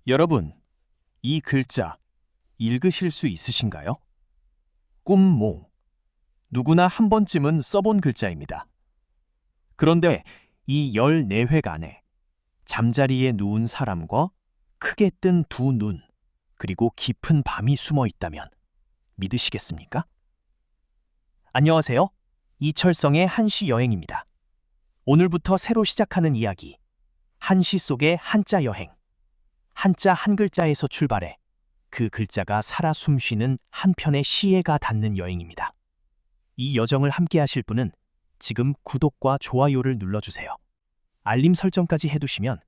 여러분, 이 글자 읽으실 수 있으신가요? 꿈몽. 누구나 한 번쯤은 써본 글자입니다. 그런데 이 14획 안에 잠자리에 누운 사람과 크게 뜬 두 눈, 그리고 깊은 밤이 숨어 있다면 믿으시겠습니까? 안녕하세요. 이철성의 한시 여행입니다. 오늘부터 새로 시작하는 이야기, 한시 속의 한자 여행. 한자 한 글자에서 출발해 그 글자가 살아 숨쉬는 한 편의 시에가 닿는 여행입니다. 이 여정을 함께 하실 분은 지금 구독과 좋아요를 눌러주세요. 알림 설정까지 해두시면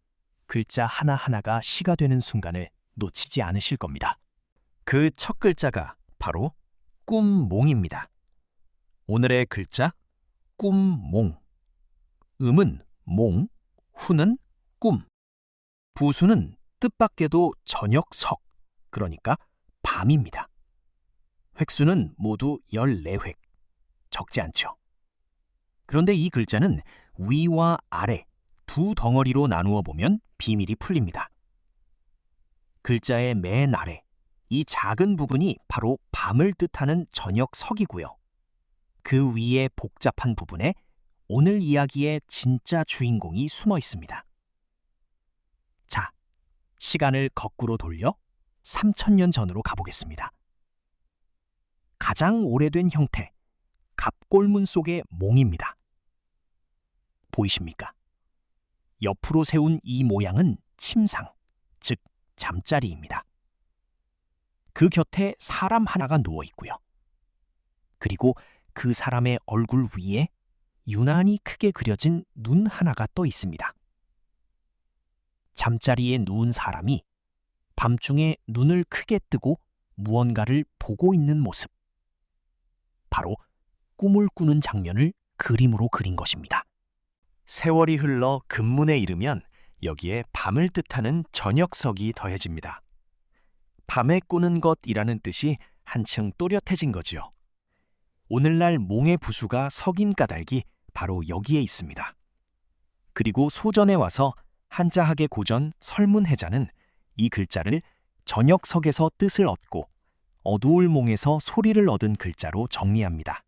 글자 하나하나가 시가 되는 순간을 놓치지 않으실 겁니다. 그 첫 글자가 바로 꿈몽입니다. 오늘의 글자 꿈몽. 음은 몽, 후는 꿈, 부수는 뜻밖에도 저녁석, 그러니까 밤입니다. 획수는 모두 14획, 적지 않죠. 그런데 이 글자는 위와 아래 두 덩어리로 나누어 보면 비밀이 풀립니다. 글자의 맨 아래, 이 작은 부분이 바로 밤을 뜻하는 저녁석이고요. 그 위에 복잡한 부분에 오늘 이야기의 진짜 주인공이 숨어 있습니다. 자, 시간을 거꾸로 돌려 3000년 전으로 가보겠습니다. 가장 오래된 형태, 갑골문 속의 몽입니다. 보이십니까? 옆으로 세운 이 모양은 침상, 즉 잠자리입니다. 그 곁에 사람 하나가 누워 있고요. 그리고 그 사람의 얼굴 위에 유난히 크게 그려진 눈 하나가 떠 있습니다. 잠자리에 누운 사람이 밤중에 눈을 크게 뜨고 무언가를 보고 있는 모습. 바로 꿈을 꾸는 장면을 그림으로 그린 것입니다. 세월이 흘러 금문에 이르면 여기에 밤을 뜻하는 저녁석이 더해집니다. 밤에 꾸는 것이라는 뜻이 한층 또렷해진 거지요. 오늘날 몽의 부수가 석인 까닭이 바로 여기에 있습니다. 그리고 소전에 와서 한자학의 고전 설문해자는 이 글자를 저녁석에서 뜻을 얻고 어두울 몽에서 소리를 얻은 글자로 정리합니다.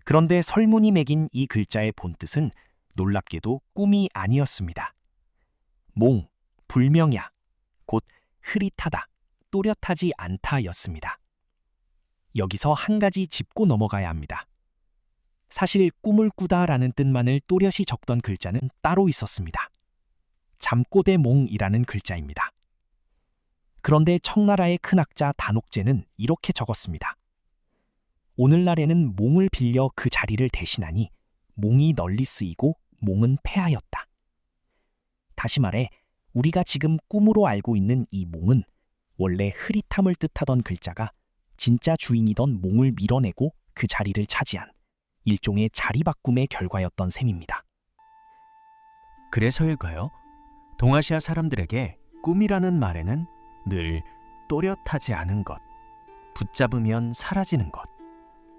그런데 설문이 매긴 이 글자의 본뜻은 놀랍게도 꿈이 아니었습니다. 몽, 불명야, 곧 흐릿하다, 또렷하지 않다였습니다. 여기서 한 가지 짚고 넘어가야 합니다. 사실 꿈을 꾸다라는 뜻만을 또렷이 적던 글자는 따로 있었습니다. 잠꼬대몽이라는 글자입니다. 그런데 청나라의 큰 학자 단옥제는 이렇게 적었습니다. 오늘날에는 몽을 빌려 그 자리를 대신하니 몽이 널리 쓰이고 몽은 폐하였다. 다시 말해 우리가 지금 꿈으로 알고 있는 이 몽은 원래 흐릿함을 뜻하던 글자가 진짜 주인이던 몽을 밀어내고 그 자리를 차지한 일종의 자리 바꿈의 결과였던 셈입니다. 그래서일까요? 동아시아 사람들에게 꿈이라는 말에는 늘 또렷하지 않은 것, 붙잡으면 사라지는 것,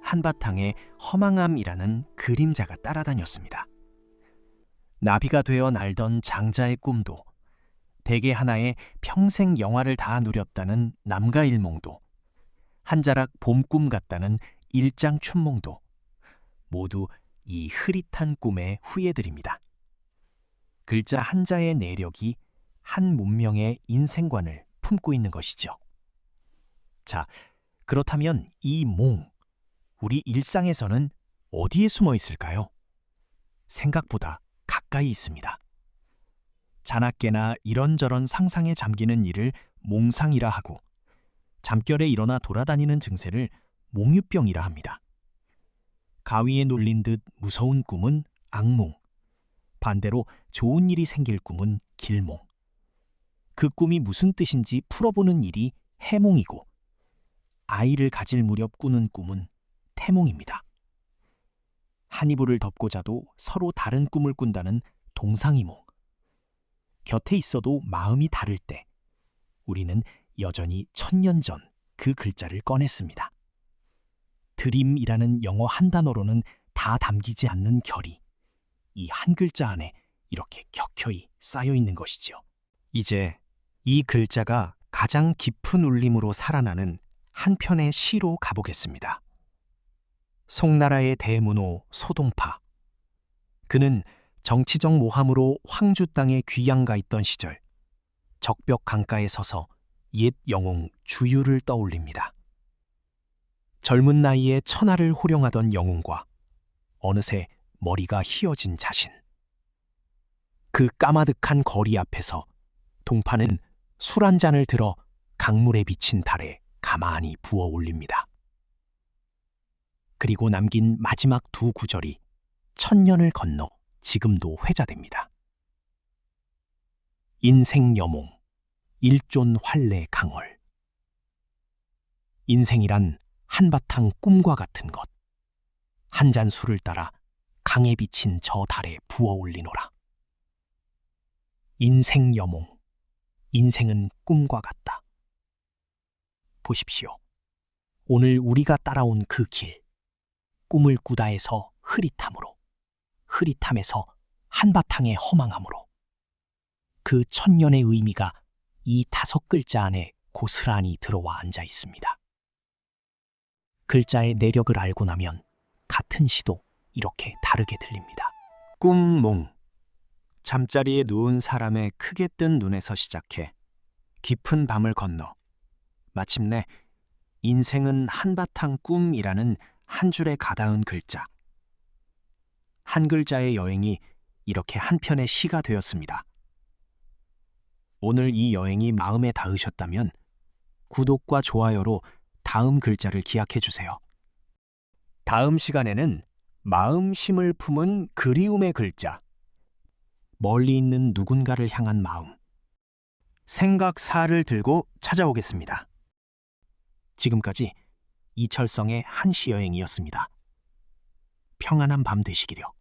한바탕의 허망함이라는 그림자가 따라다녔습니다. 나비가 되어 날던 장자의 꿈도, 대개 하나의 평생 영화를 다 누렸다는 남가일몽도, 한 자락 봄꿈 같다는 일장춘몽도 모두 이 흐릿한 꿈의 후예들입니다. 글자 한자의 내력이 한 문명의 인생관을 품고 있는 것이죠. 자, 그렇다면 이 몽, 우리 일상에서는 어디에 숨어 있을까요? 생각보다 가까이 있습니다. 자나깨나 이런저런 상상에 잠기는 일을 몽상이라 하고 잠결에 일어나 돌아다니는 증세를 몽유병이라 합니다. 가위에 눌린 듯 무서운 꿈은 악몽, 반대로 좋은 일이 생길 꿈은 길몽. 그 꿈이 무슨 뜻인지 풀어보는 일이 해몽이고 아이를 가질 무렵 꾸는 꿈은 태몽입니다. 한 이불을 덮고 자도 서로 다른 꿈을 꾼다는 동상이몽. 곁에 있어도 마음이 다를 때 우리는 여전히 1000년 전 그 글자를 꺼냈습니다. 드림이라는 영어 한 단어로는 다 담기지 않는 결이 이 한 글자 안에 이렇게 격혀이 쌓여 있는 것이지요. 이제 이 글자가 가장 깊은 울림으로 살아나는 한 편의 시로 가보겠습니다. 송나라의 대문호 소동파. 그는 정치적 모함으로 황주 땅에 귀양가 있던 시절 적벽 강가에 서서 옛 영웅 주유를 떠올립니다. 젊은 나이에 천하를 호령하던 영웅과 어느새 머리가 휘어진 자신. 그 까마득한 거리 앞에서 동파는 술 한 잔을 들어 강물에 비친 달에 가만히 부어 올립니다. 그리고 남긴 마지막 두 구절이 천년을 건너 지금도 회자됩니다. 인생여몽, 일존 활래 강월. 인생이란 한바탕 꿈과 같은 것. 한 잔 술을 따라 강에 비친 저 달에 부어 올리노라. 인생여몽, 인생은 꿈과 같다. 보십시오. 오늘 우리가 따라온 그 길, 꿈을 꾸다에서 흐릿함으로, 흐릿함에서 한바탕의 허망함으로, 그 천년의 의미가 이 5글자 안에 고스란히 들어와 앉아 있습니다. 글자의 내력을 알고 나면 같은 시도 이렇게 다르게 들립니다. 꿈몽. 잠자리에 누운 사람의 크게 뜬 눈에서 시작해 깊은 밤을 건너 마침내 인생은 한바탕 꿈이라는 한 줄에 가닿은 글자. 한 글자의 여행이 이렇게 한 편의 시가 되었습니다. 오늘 이 여행이 마음에 닿으셨다면 구독과 좋아요로 다음 글자를 기약해 주세요. 다음 시간에는 마음심을 품은 그리움의 글자. 멀리 있는 누군가를 향한 마음. 생각사를 들고 찾아오겠습니다. 지금까지 이철성의 한시 여행이었습니다. 평안한 밤 되시기려.